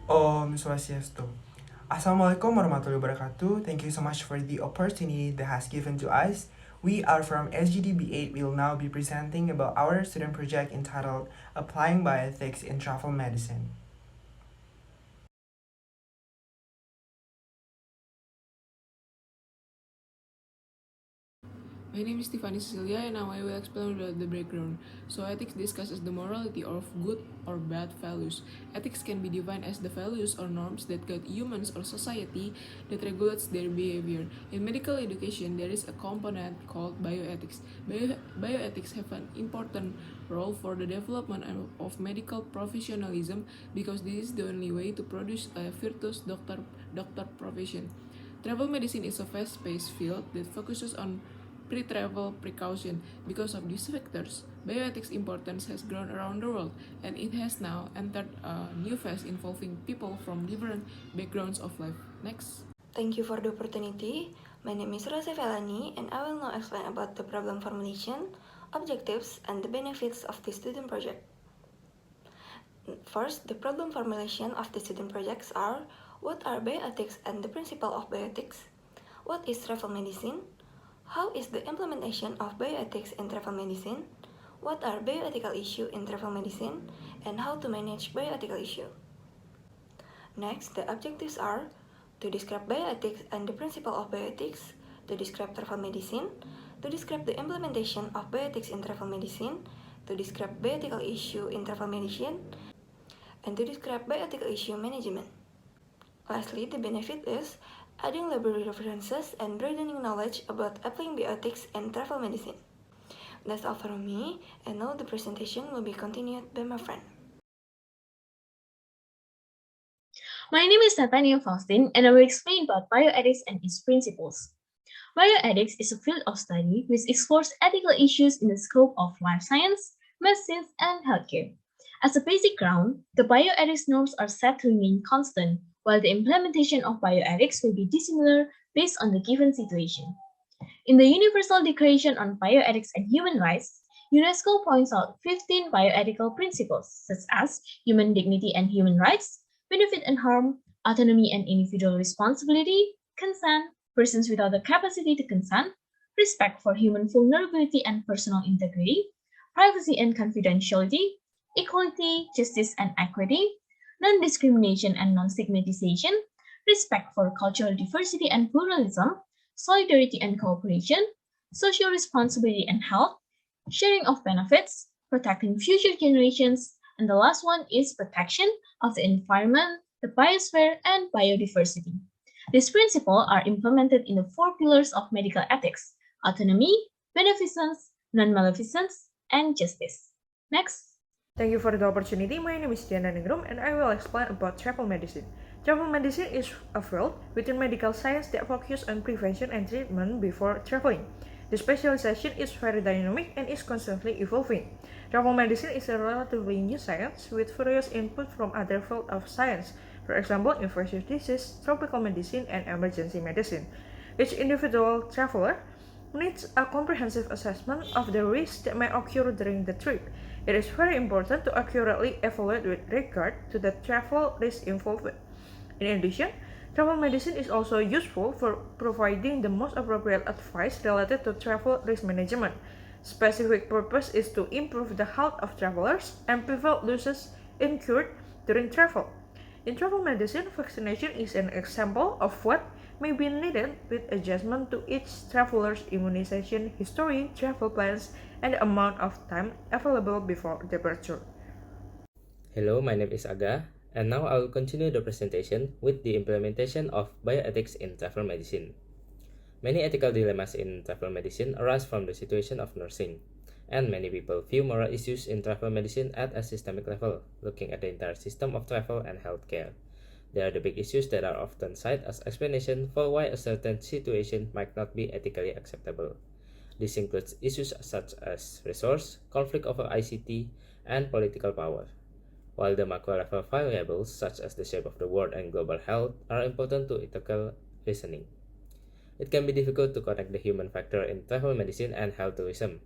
Om Swastiastu. Assalamualaikum warahmatullahi wabarakatuh. Thank you so much for the opportunity that has given to us. We are from SGDB8. We will now be presenting about our student project entitled Applying Bioethics in Travel Medicine. My name is Tiffany Cecilia and now I will explain about the background. So ethics discusses the morality of good or bad values. Ethics can be defined as the values or norms that guide humans or society that regulates their behavior. In medical education, there is a component called bioethics. Bioethics have an important role for the development of medical professionalism because this is the only way to produce a virtuous doctor profession. Travel medicine is a fast-paced field that focuses on pre-travel precaution. Because of these factors, bioethics importance has grown around the world, and it has now entered a new phase involving people from different backgrounds of life. Next. Thank you for the opportunity. My name is Rose Velani, and I will now explain about the problem formulation, objectives, and the benefits of the student project. First, the problem formulation of the student projects are: what are bioethics and the principle of bioethics? What is travel medicine? How is the implementation of bioethics in travel medicine? What are bioethical issues in travel medicine? And how to manage bioethical issue? Next, the objectives are to describe bioethics and the principle of bioethics, to describe travel medicine, to describe the implementation of bioethics in travel medicine, to describe bioethical issue in travel medicine, and to describe bioethical issue management. Lastly, the benefit is adding library references and broadening knowledge about applying bioethics and travel medicine. That's all from me, and now the presentation will be continued by my friend. My name is Nathaniel Faustin, and I will explain about bioethics and its principles. Bioethics is a field of study which explores ethical issues in the scope of life science, medicine, and healthcare. As a basic ground, the bioethics norms are set to remain constant, while the implementation of bioethics will be dissimilar based on the given situation. In the Universal Declaration on Bioethics and Human Rights, UNESCO points out 15 bioethical principles, such as human dignity and human rights, benefit and harm, autonomy and individual responsibility, consent, persons without the capacity to consent, respect for human vulnerability and personal integrity, privacy and confidentiality, equality, justice and equity, non discrimination and non stigmatization, respect for cultural diversity and pluralism, solidarity and cooperation, social responsibility and health, sharing of benefits, protecting future generations, and the last one is protection of the environment, the biosphere, and biodiversity. These principles are implemented in the four pillars of medical ethics: autonomy, beneficence, non maleficence, and justice. Next. Thank you for the opportunity. My name is Diana Ningrum and I will explain about travel medicine. Travel medicine is a field within medical science that focuses on prevention and treatment before traveling. The specialization is very dynamic and is constantly evolving. Travel medicine is a relatively new science with various input from other fields of science, for example, infectious disease, tropical medicine, and emergency medicine. Each individual traveler needs a comprehensive assessment of the risks that may occur during the trip. It is very important to accurately evaluate with regard to the travel risk involved. In addition, travel medicine is also useful for providing the most appropriate advice related to travel risk management. Specific purpose is to improve the health of travelers and prevent losses incurred during travel. In travel medicine, vaccination is an example of what may be needed with adjustment to each traveler's immunization history, travel plans, and the amount of time available before departure. Hello, my name is Aga, and now I will continue the presentation with the implementation of bioethics in travel medicine. Many ethical dilemmas in travel medicine arise from the situation of nursing, and many people view moral issues in travel medicine at a systemic level, looking at the entire system of travel and healthcare. There are the big issues that are often cited as explanation for why a certain situation might not be ethically acceptable. This includes issues such as resource, conflict over ICT, and political power. While the macro-level variables such as the shape of the world and global health are important to ethical reasoning, it can be difficult to connect the human factor in travel medicine and health tourism.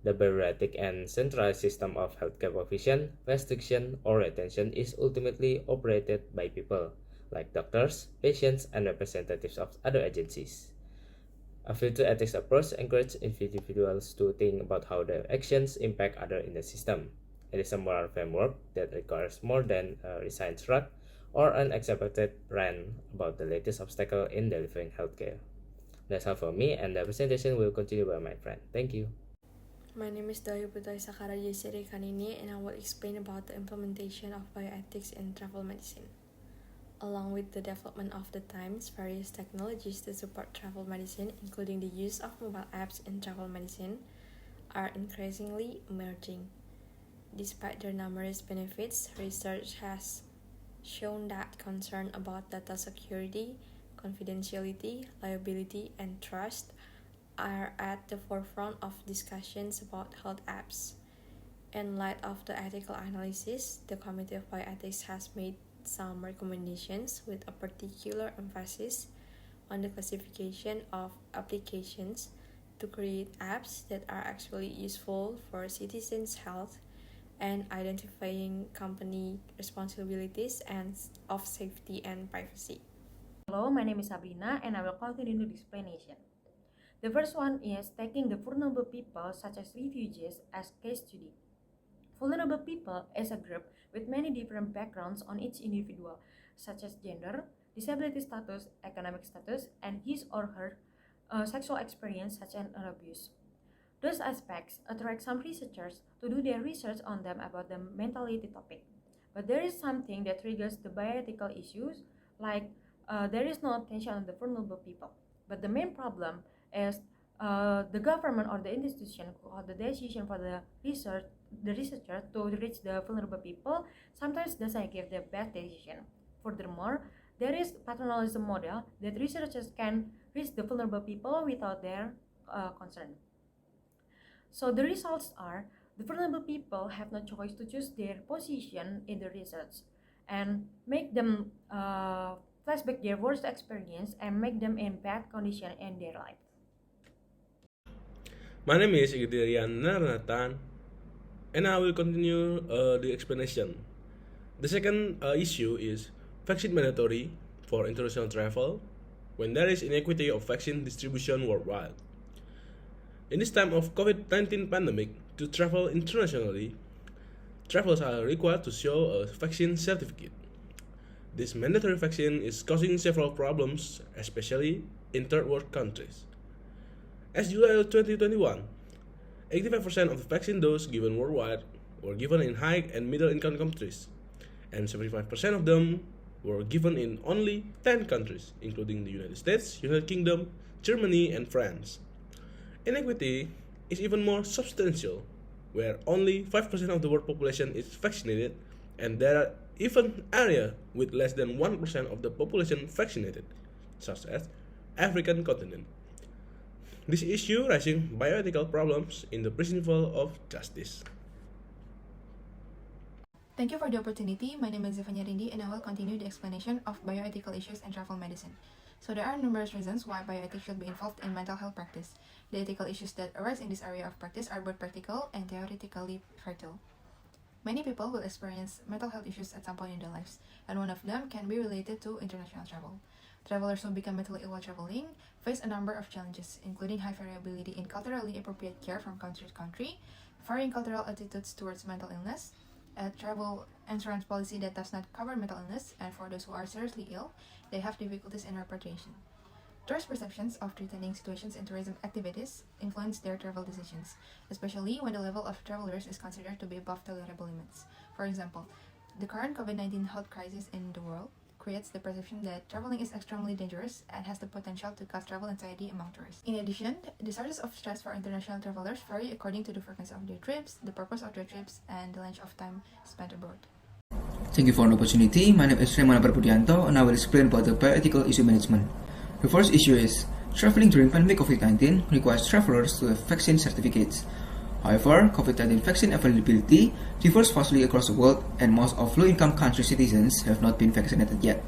The bureaucratic and centralized system of healthcare provision, restriction, or retention is ultimately operated by people, like doctors, patients, and representatives of other agencies. A filter ethics approach encourages individuals to think about how their actions impact others in the system. It is a moral framework that requires more than a resigned shrug or an unexpected rant about the latest obstacle in delivering healthcare. That's all for me, and the presentation will continue by my friend. Thank you. My name is Dayu Putri Sakara Yesiri Kanini, and I will explain about the implementation of bioethics in travel medicine. Along with the development of the times, various technologies to support travel medicine, including the use of mobile apps in travel medicine, are increasingly emerging. Despite their numerous benefits, research has shown that concern about data security, confidentiality, liability, and trust are at the forefront of discussions about health apps. In light of the ethical analysis, the Committee of Bioethics has made some recommendations with a particular emphasis on the classification of applications to create apps that are actually useful for citizens' health and identifying company responsibilities and of safety and privacy. Hello, my name is Sabrina and I will continue the explanation. The first one is taking the vulnerable people such as refugees as case study. Vulnerable people is a group with many different backgrounds on each individual, such as gender, disability status, economic status, and his or her sexual experience such as abuse. Those aspects attract some researchers to do their research on them about the mentality topic. But there is something that triggers the bioethical issues, like there is no attention on the vulnerable people. But the main problem is the government or the institution who hold the decision for the researcher to reach the vulnerable people sometimes doesn't give the best decision. Furthermore, there is paternalism model that researchers can reach the vulnerable people without their concern. So the results are the vulnerable people have no choice to choose their position in the research and make them flashback their worst experience and make them in bad condition in their life. My name is Igdirian Narnatan, and I will continue the explanation. The second issue is vaccine mandatory for international travel when there is inequity of vaccine distribution worldwide. In this time of COVID-19 pandemic, to travel internationally, travelers are required to show a vaccine certificate. This mandatory vaccine is causing several problems, especially in third world countries. As July 2021, 85% of the vaccine doses given worldwide were given in high and middle income countries, and 75% of them were given in only 10 countries, including the United States, United Kingdom, Germany, and France. Inequity is even more substantial, where only 5% of the world population is vaccinated, and there are even areas with less than 1% of the population vaccinated, such as African continent. This issue raising bioethical problems in the principle of justice. Thank you for the opportunity. My name is Zefania Rindi and I will continue the explanation of bioethical issues in travel medicine. So there are numerous reasons why bioethics should be involved in mental health practice. The ethical issues that arise in this area of practice are both practical and theoretically fertile. Many people will experience mental health issues at some point in their lives, and one of them can be related to international travel. Travelers who become mentally ill while traveling face a number of challenges, including high variability in culturally appropriate care from country to country, varying cultural attitudes towards mental illness, a travel insurance policy that does not cover mental illness, and for those who are seriously ill, they have difficulties in repatriation. Tourist perceptions of threatening situations in tourism activities influence their travel decisions, especially when the level of travelers is considered to be above tolerable limits. For example, the current COVID-19 health crisis in the world creates the perception that traveling is extremely dangerous and has the potential to cause travel anxiety among tourists. In addition, the sources of stress for international travelers vary according to the frequency of their trips, the purpose of their trips, and the length of time spent abroad. Thank you for the opportunity. My name is Remana Prabudianto and I will explain about the bioethical issue management. The first issue is, traveling during pandemic COVID-19 requires travelers to have vaccine certificates. However, COVID-19 vaccine availability differs vastly across the world and most of low-income country citizens have not been vaccinated yet.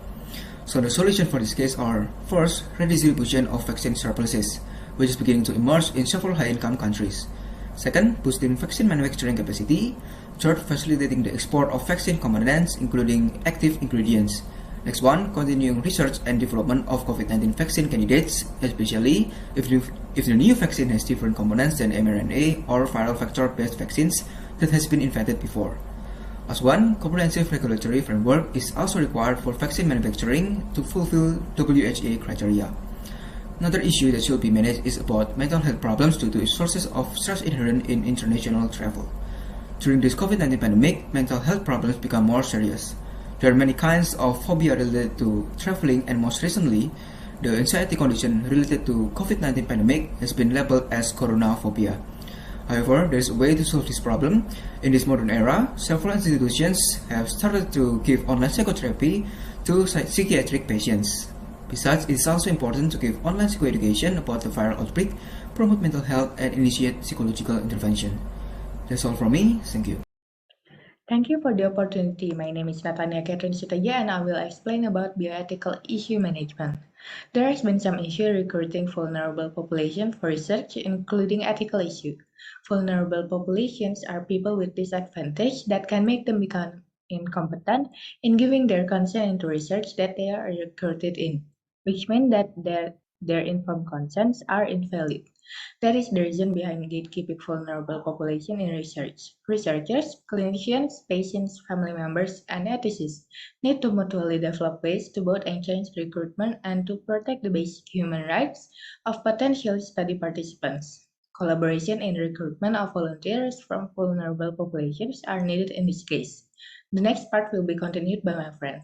So the solution for this case are, first, redistribution of vaccine surpluses, which is beginning to emerge in several high-income countries. Second, boosting vaccine manufacturing capacity. Third, facilitating the export of vaccine components, including active ingredients. Next one, continuing research and development of COVID-19 vaccine candidates, especially if the new vaccine has different components than mRNA or viral vector-based vaccines that has been invented before. As one, comprehensive regulatory framework is also required for vaccine manufacturing to fulfill WHO criteria. Another issue that should be managed is about mental health problems due to sources of stress inherent in international travel. During this COVID-19 pandemic, mental health problems become more serious. There are many kinds of phobia related to traveling, and most recently, the anxiety condition related to COVID-19 pandemic has been labeled as coronaphobia. However, there is a way to solve this problem. In this modern era, several institutions have started to give online psychotherapy to psychiatric patients. Besides, it is also important to give online psychoeducation about the viral outbreak, promote mental health, and initiate psychological intervention. That's all from me. Thank you. Thank you for the opportunity. My name is Natania Catherine Sutaya and I will explain about bioethical issue management. There has been some issue recruiting vulnerable population for research, including ethical issue. Vulnerable populations are people with disadvantage that can make them become incompetent in giving their consent into research that they are recruited in, which means that their informed consents are invalid. That is the reason behind gatekeeping vulnerable population in research. Researchers, clinicians, patients, family members, and ethicists need to mutually develop ways to both enhance recruitment and to protect the basic human rights of potential study participants. Collaboration in recruitment of volunteers from vulnerable populations are needed in this case. The next part will be continued by my friend.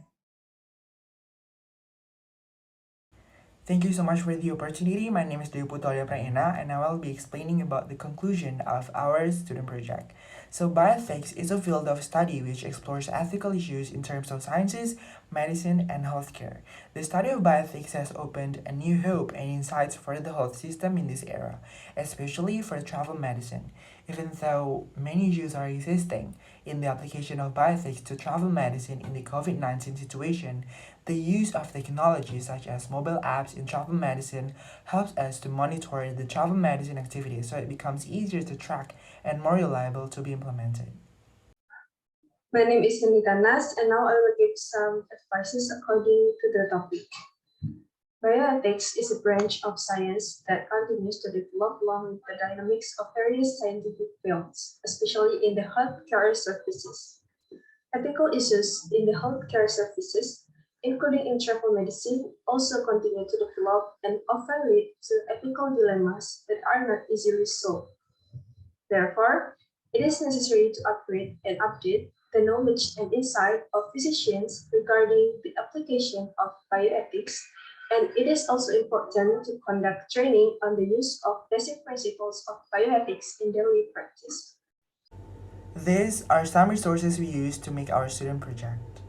Thank you so much for the opportunity. My name is Putoria Praena and I will be explaining about the conclusion of our student project. So bioethics is a field of study which explores ethical issues in terms of sciences, medicine, and healthcare. The study of bioethics has opened a new hope and insights for the health system in this era, especially for travel medicine. Even though many issues are existing in the application of bioethics to travel medicine in the COVID-19 situation, the use of technology such as mobile apps in travel medicine helps us to monitor the travel medicine activity so it becomes easier to track and more reliable to be implemented. My name is Nandita Nas, and now I will give some advices according to the topic. Bioethics is a branch of science that continues to develop along with the dynamics of various scientific fields, especially in the healthcare services. Ethical issues in the healthcare services, including in travel medicine, also continue to develop and often lead to ethical dilemmas that are not easily solved. Therefore, it is necessary to upgrade and update the knowledge and insight of physicians regarding the application of bioethics, and it is also important to conduct training on the use of basic principles of bioethics in daily practice. These are some resources we use to make our student project.